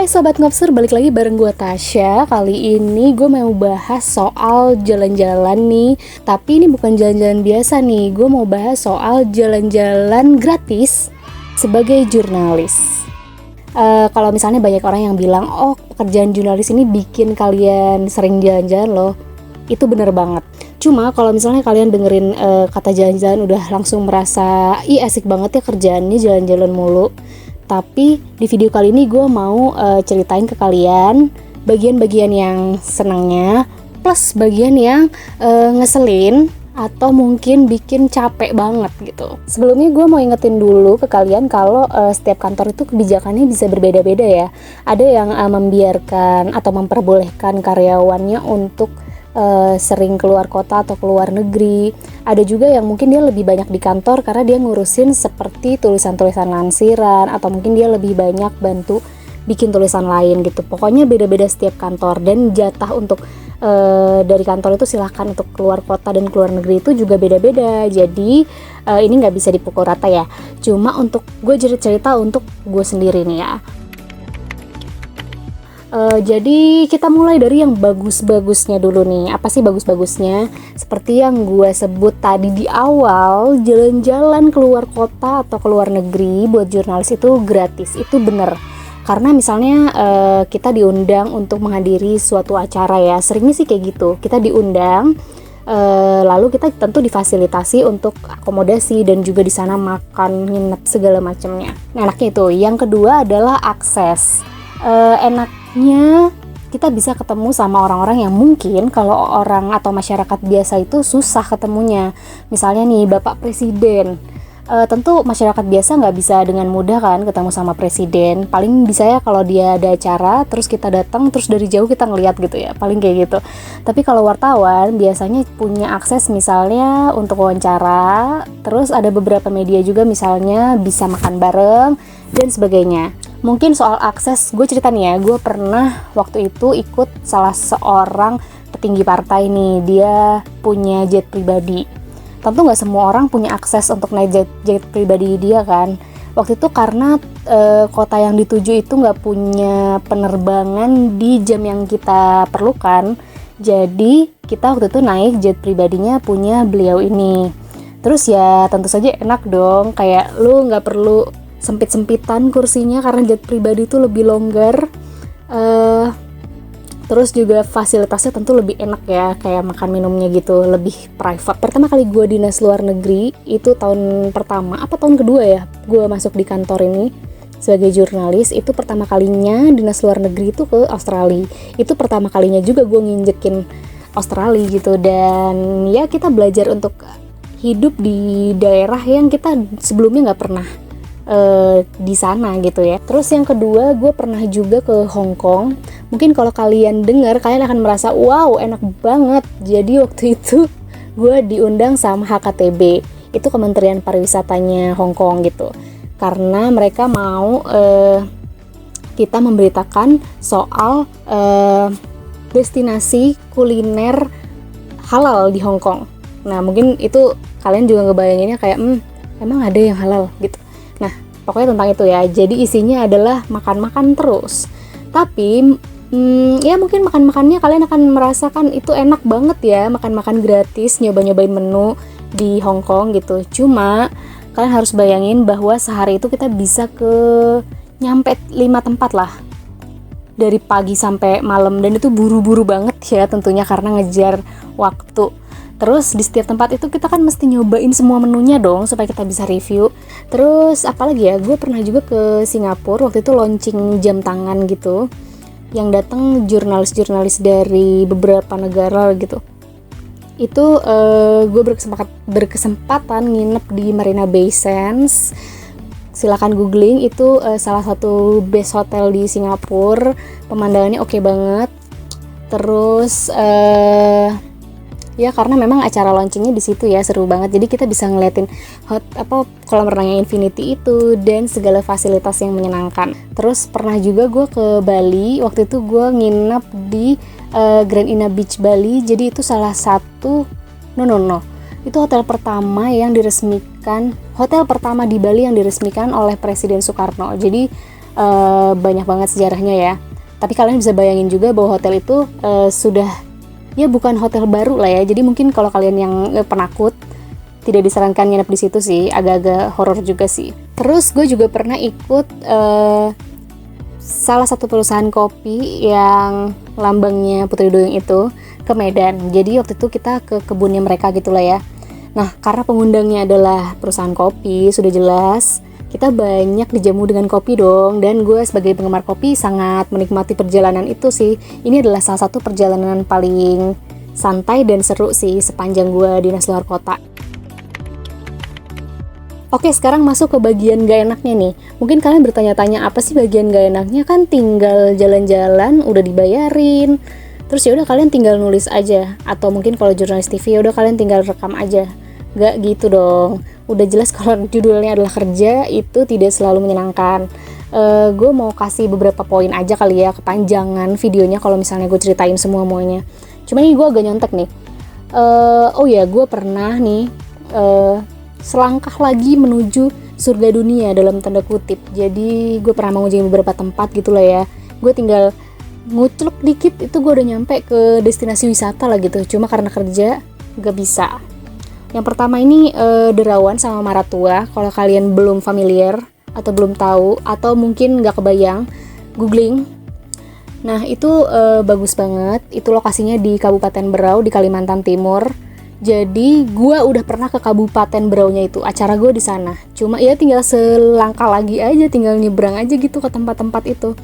Hai Sobat Ngopser, balik lagi bareng gue Tasya. Kali ini gue mau bahas soal jalan-jalan nih. Tapi ini bukan jalan-jalan biasa nih. Gue mau bahas soal jalan-jalan gratis sebagai jurnalis. Kalau misalnya banyak orang yang bilang, oh pekerjaan jurnalis ini bikin kalian sering jalan-jalan loh. Itu bener banget. Cuma kalau misalnya kalian dengerin kata jalan-jalan udah langsung merasa, ih asik banget ya kerjaannya jalan-jalan mulu. Tapi di video kali ini gue mau ceritain ke kalian bagian-bagian yang senangnya plus bagian yang ngeselin atau mungkin bikin capek banget gitu. Sebelumnya gue mau ingetin dulu ke kalian kalau setiap kantor itu kebijakannya bisa berbeda-beda ya. Ada yang membiarkan atau memperbolehkan karyawannya untuk sering keluar kota atau keluar negeri. Ada juga yang mungkin dia lebih banyak di kantor karena dia ngurusin seperti tulisan-tulisan lansiran, atau mungkin dia lebih banyak bantu bikin tulisan lain gitu. Pokoknya beda-beda setiap kantor, dan jatah untuk dari kantor itu silahkan untuk keluar kota dan keluar negeri itu juga beda-beda. Jadi ini nggak bisa dipukul rata ya. Cuma untuk gue cerita untuk gue sendiri nih ya. Jadi kita mulai dari yang bagus-bagusnya dulu nih. Apa sih bagus-bagusnya? Seperti yang gue sebut tadi di awal, jalan-jalan keluar kota atau keluar negeri buat jurnalis itu gratis. Itu bener. Karena misalnya kita diundang untuk menghadiri suatu acara ya. Seringnya sih kayak gitu. Kita diundang, lalu kita tentu difasilitasi untuk akomodasi dan juga di sana makan, nginep segala macamnya. Nah, enaknya itu. Yang kedua adalah akses. Enaknya kita bisa ketemu sama orang-orang yang mungkin kalau orang atau masyarakat biasa itu susah ketemunya. Misalnya nih Bapak Presiden, tentu masyarakat biasa nggak bisa dengan mudah kan ketemu sama presiden. Paling bisa ya kalau dia ada acara terus kita datang, terus dari jauh kita ngeliat gitu ya, paling kayak gitu. Tapi kalau wartawan biasanya punya akses misalnya untuk wawancara, terus ada beberapa media juga misalnya bisa makan bareng dan sebagainya. Mungkin soal akses, gue cerita nih ya, gue pernah waktu itu ikut salah seorang petinggi partai nih, dia punya jet pribadi. Tentu gak semua orang punya akses untuk naik jet pribadi dia kan. Waktu itu karena kota yang dituju itu gak punya penerbangan di jam yang kita perlukan, jadi kita waktu itu naik jet pribadinya punya beliau ini. Terus ya tentu saja enak dong, kayak lu gak perlu sempit-sempitan kursinya karena jet pribadi itu lebih longgar. Terus juga fasilitasnya tentu lebih enak ya, kayak makan minumnya gitu, lebih private. Pertama kali gue dinas luar negeri itu tahun pertama apa tahun kedua ya gue masuk di kantor ini sebagai jurnalis. Itu pertama kalinya dinas luar negeri itu ke Australia. Itu pertama kalinya juga gue nginjekin Australia gitu. Dan ya kita belajar untuk hidup di daerah yang kita sebelumnya nggak pernah di sana gitu ya. Terus yang kedua, gue pernah juga ke Hong Kong. Mungkin kalau kalian dengar, kalian akan merasa wow enak banget. Jadi waktu itu gue diundang sama HKTB, itu Kementerian Pariwisatanya Hong Kong gitu, karena mereka mau kita memberitakan soal destinasi kuliner halal di Hong Kong. Nah mungkin itu kalian juga ngebayanginnya kayak emang ada yang halal gitu. Nah, pokoknya tentang itu ya. Jadi isinya adalah makan-makan terus. Tapi ya mungkin makan-makannya kalian akan merasakan itu enak banget ya, makan-makan gratis, nyoba-nyobain menu di Hong Kong gitu. Cuma kalian harus bayangin bahwa sehari itu kita bisa nyampe 5 tempat lah. Dari pagi sampai malam, dan itu buru-buru banget ya tentunya karena ngejar waktu. Terus di setiap tempat itu kita kan mesti nyobain semua menunya dong supaya kita bisa review. Terus apalagi ya, gue pernah juga ke Singapura, waktu itu launching jam tangan gitu, yang datang jurnalis-jurnalis dari beberapa negara gitu. Itu gue berkesempatan nginep di Marina Bay Sands. Silakan googling, itu salah satu best hotel di Singapura. Pemandangannya oke banget. Terus ya karena memang acara launchingnya di situ ya, seru banget. Jadi kita bisa ngeliatin kolam renangnya Infinity itu dan segala fasilitas yang menyenangkan. Terus pernah juga gue ke Bali, waktu itu gue nginep di Grand Ina Beach Bali. Jadi itu salah satu itu hotel pertama yang diresmikan, hotel pertama di Bali yang diresmikan oleh Presiden Soekarno. Jadi banyak banget sejarahnya ya. Tapi kalian bisa bayangin juga bahwa hotel itu sudah, ya bukan hotel baru lah ya. Jadi mungkin kalau kalian yang penakut, tidak disarankan nginep di situ sih, agak-agak horor juga sih. Terus gue juga pernah ikut salah satu perusahaan kopi yang lambangnya Putri Duyung itu ke Medan. Jadi waktu itu kita ke kebunnya mereka gitulah ya. Nah, karena pengundangnya adalah perusahaan kopi, sudah jelas kita banyak dijamu dengan kopi dong. Dan gue sebagai penggemar kopi sangat menikmati perjalanan itu sih. Ini adalah salah satu perjalanan paling santai dan seru sih sepanjang gue dinas luar kota. Oke, sekarang masuk ke bagian gak enaknya nih. Mungkin kalian bertanya-tanya, apa sih bagian gak enaknya? Kan tinggal jalan-jalan, udah dibayarin. Terus ya udah kalian tinggal nulis aja. Atau mungkin kalau jurnalis TV, ya udah kalian tinggal rekam aja. Gak gitu dong. Udah jelas kalau judulnya adalah kerja, itu tidak selalu menyenangkan. Gue mau kasih beberapa poin aja kali ya, kepanjangan videonya kalau misalnya gue ceritain semuanya. Cuma ini gue agak nyontek nih. Oh ya, gue pernah nih selangkah lagi menuju surga dunia dalam tanda kutip. Jadi gue pernah mengunjungi beberapa tempat gitu lah ya. Gue tinggal ngucluk dikit itu gue udah nyampe ke destinasi wisata lah gitu. Cuma karena kerja gak bisa. Yang pertama ini Derawan sama Maratua. Kalau kalian belum familiar atau belum tahu atau mungkin gak kebayang, googling. Nah itu bagus banget. Itu lokasinya di Kabupaten Berau di Kalimantan Timur. Jadi gue udah pernah ke Kabupaten Beraunya itu, acara gue di sana. Cuma ya tinggal selangkah lagi aja, tinggal nyebrang aja gitu ke tempat-tempat itu.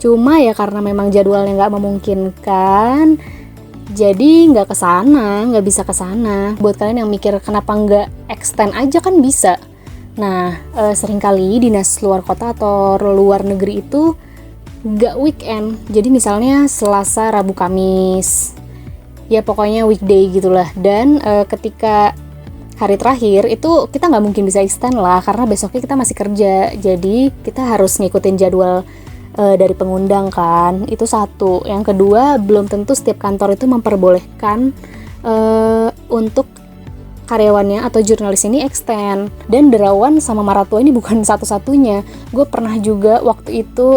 Cuma ya karena memang jadwalnya nggak memungkinkan, jadi nggak kesana, nggak bisa kesana. Buat kalian yang mikir kenapa nggak extend aja kan bisa. Nah, seringkali dinas luar kota atau luar negeri itu nggak weekend. Jadi misalnya Selasa, Rabu, Kamis. Ya pokoknya weekday gitulah. Dan ketika hari terakhir itu kita nggak mungkin bisa extend lah karena besoknya kita masih kerja. Jadi kita harus ngikutin jadwal dari pengundang kan. Itu satu. Yang kedua, belum tentu setiap kantor itu memperbolehkan untuk karyawannya atau jurnalis ini extend. Dan Derawan sama Maratua ini bukan satu-satunya. Gue pernah juga waktu itu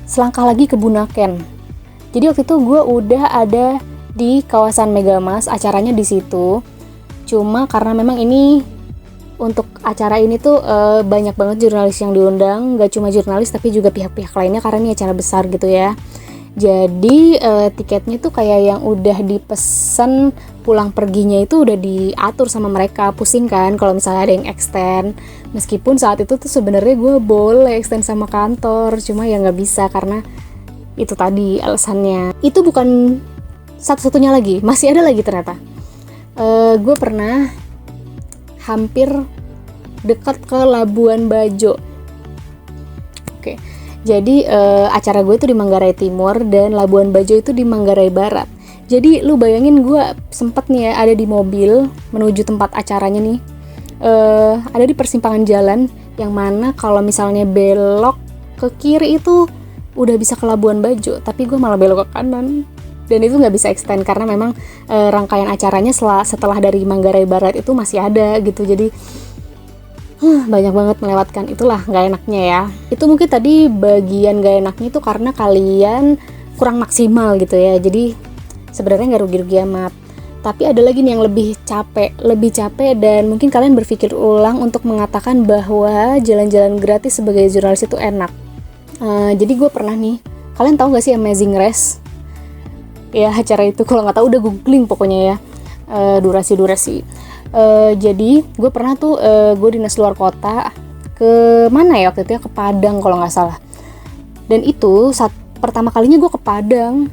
selangkah lagi ke Bunaken. Jadi waktu itu gue udah ada di kawasan Megamas, acaranya di situ. Cuma karena memang ini untuk acara ini tuh banyak banget jurnalis yang diundang, gak cuma jurnalis tapi juga pihak-pihak lainnya karena ini acara besar gitu ya. Jadi tiketnya tuh kayak yang udah dipesan pulang perginya itu udah diatur sama mereka. Pusing kan kalau misalnya ada yang extend. Meskipun saat itu tuh sebenarnya gue boleh extend sama kantor, cuma ya nggak bisa karena itu tadi alasannya. Itu bukan satu-satunya lagi, masih ada lagi ternyata. Gue pernah hampir dekat ke Labuan Bajo. Oke, jadi acara gue itu di Manggarai Timur dan Labuan Bajo itu di Manggarai Barat. Jadi lu bayangin gue sempet nih ya ada di mobil menuju tempat acaranya nih. Ada di persimpangan jalan yang mana kalau misalnya belok ke kiri itu udah bisa ke Labuan Bajo, tapi gue malah belok ke kanan dan itu nggak bisa extend karena memang rangkaian acaranya setelah dari Manggarai Barat itu masih ada gitu. Jadi banyak banget melewatkan, itulah nggak enaknya ya. Itu mungkin tadi bagian nggak enaknya itu karena kalian kurang maksimal gitu ya, jadi sebenarnya nggak rugi-rugi amat. Tapi ada lagi nih yang lebih capek dan mungkin kalian berpikir ulang untuk mengatakan bahwa jalan-jalan gratis sebagai jurnalis itu enak. Jadi gue pernah nih, kalian tahu gak sih Amazing Race? Ya acara itu kalau nggak tahu udah googling pokoknya ya, durasi. Jadi gue pernah tuh gue dinas luar kota ke mana ya waktu itu ya, ke Padang kalau nggak salah. Dan itu saat pertama kalinya gue ke Padang,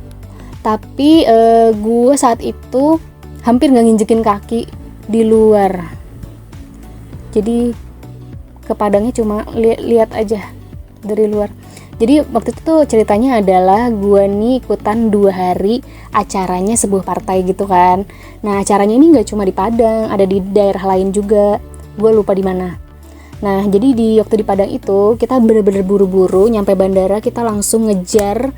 tapi gue saat itu hampir nggak nginjekin kaki di luar. Jadi ke Padangnya cuma lihat aja dari luar. Jadi waktu itu tuh ceritanya adalah gue nih ikutan 2 hari acaranya sebuah partai gitu kan. Nah acaranya ini nggak cuma di Padang, ada di daerah lain juga. Gue lupa di mana. Nah jadi waktu di Padang itu kita bener-bener buru-buru nyampe bandara, kita langsung ngejar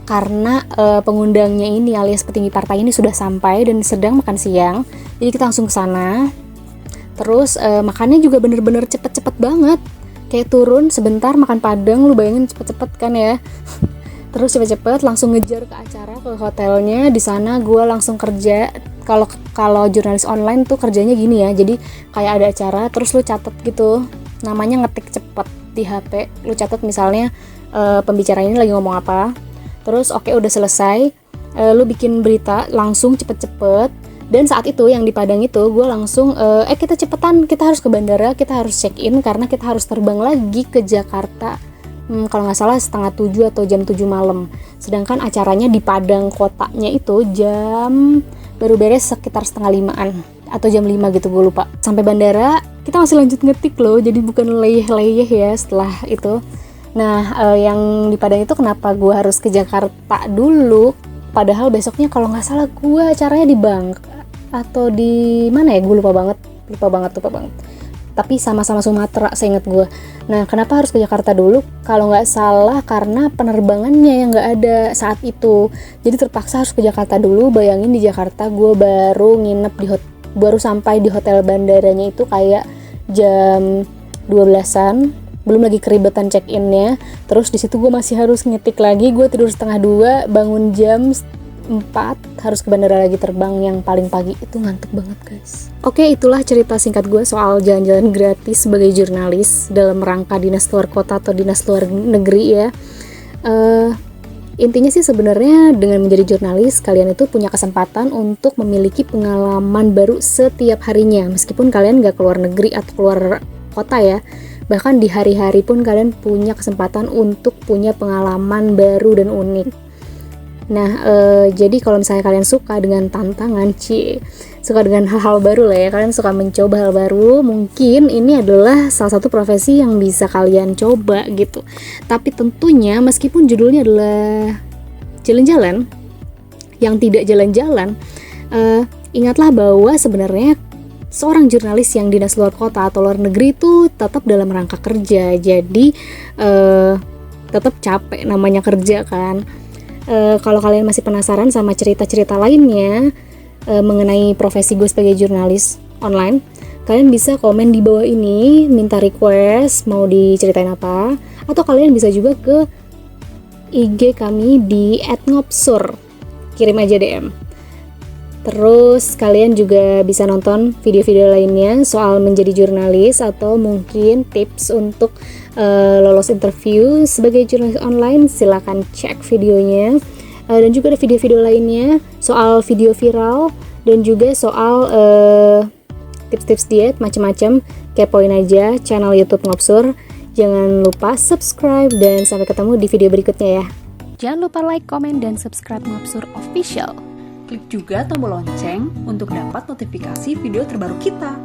karena pengundangnya ini alias petinggi partai ini sudah sampai dan sedang makan siang. Jadi kita langsung ke sana. Terus makannya juga bener-bener cepet-cepet banget. Kayak turun sebentar makan padang, lu bayangin cepet-cepet kan ya. Terus cepet-cepet langsung ngejar ke acara, ke hotelnya. Di sana gue langsung kerja. Kalau jurnalis online tuh kerjanya gini ya. Jadi kayak ada acara, terus lu catet gitu. Namanya ngetik cepet di HP. Lu catet misalnya pembicara ini lagi ngomong apa. Terus oke, udah selesai. Lu bikin berita langsung cepet-cepet. Dan saat itu yang di Padang itu gue langsung kita cepetan, kita harus ke bandara, kita harus check in karena kita harus terbang lagi ke Jakarta. Kalau nggak salah 6:30 atau jam 7 malam. Sedangkan acaranya di Padang kotanya itu jam baru beres sekitar 4:30-an atau jam 5 gitu, gue lupa. Sampai bandara kita masih lanjut ngetik loh, jadi bukan leyeh-leyeh ya setelah itu. Nah yang di Padang itu kenapa gue harus ke Jakarta dulu, padahal besoknya kalau nggak salah gue acaranya di Bangka atau di mana ya, gue lupa banget. Tapi sama-sama Sumatera seingat gue. Nah kenapa harus ke Jakarta dulu? Kalau nggak salah karena penerbangannya yang nggak ada saat itu, jadi terpaksa harus ke Jakarta dulu. Bayangin di Jakarta gue baru nginep baru sampai di hotel bandaranya itu kayak jam 12-an, belum lagi keribetan check innya. Terus di situ gue masih harus ngetik lagi. Gue tidur 1:30, bangun jam 4, harus ke bandara lagi, terbang yang paling pagi. Itu ngantuk banget guys. Oke, itulah cerita singkat gue soal jalan-jalan gratis sebagai jurnalis dalam rangka dinas luar kota atau dinas luar negeri ya. Intinya sih sebenarnya dengan menjadi jurnalis, kalian itu punya kesempatan untuk memiliki pengalaman baru setiap harinya. Meskipun kalian gak keluar negeri atau keluar kota ya, bahkan di hari-hari pun kalian punya kesempatan untuk punya pengalaman baru dan unik. Nah, jadi kalau misalnya kalian suka dengan tantangan, suka dengan hal-hal baru lah ya, kalian suka mencoba hal baru, mungkin ini adalah salah satu profesi yang bisa kalian coba gitu. Tapi tentunya meskipun judulnya adalah jalan-jalan, yang tidak jalan-jalan, ingatlah bahwa sebenarnya seorang jurnalis yang dinas luar kota atau luar negeri itu tetap dalam rangka kerja. Jadi tetap capek namanya kerja kan. Kalau kalian masih penasaran sama cerita-cerita lainnya mengenai profesi gue sebagai jurnalis online, kalian bisa komen di bawah ini, minta request mau diceritain apa, atau kalian bisa juga ke IG kami di @ngopsur, kirim aja DM. Terus kalian juga bisa nonton video-video lainnya soal menjadi jurnalis atau mungkin tips untuk lolos interview sebagai jurnalis online. Silakan cek videonya. Dan juga ada video-video lainnya soal video viral dan juga soal tips-tips diet macam-macam. Kepoin aja channel YouTube Ngopsur. Jangan lupa subscribe dan sampai ketemu di video berikutnya ya. Jangan lupa like, komen, dan subscribe Ngopsur Official. Klik juga tombol lonceng untuk dapat notifikasi video terbaru kita.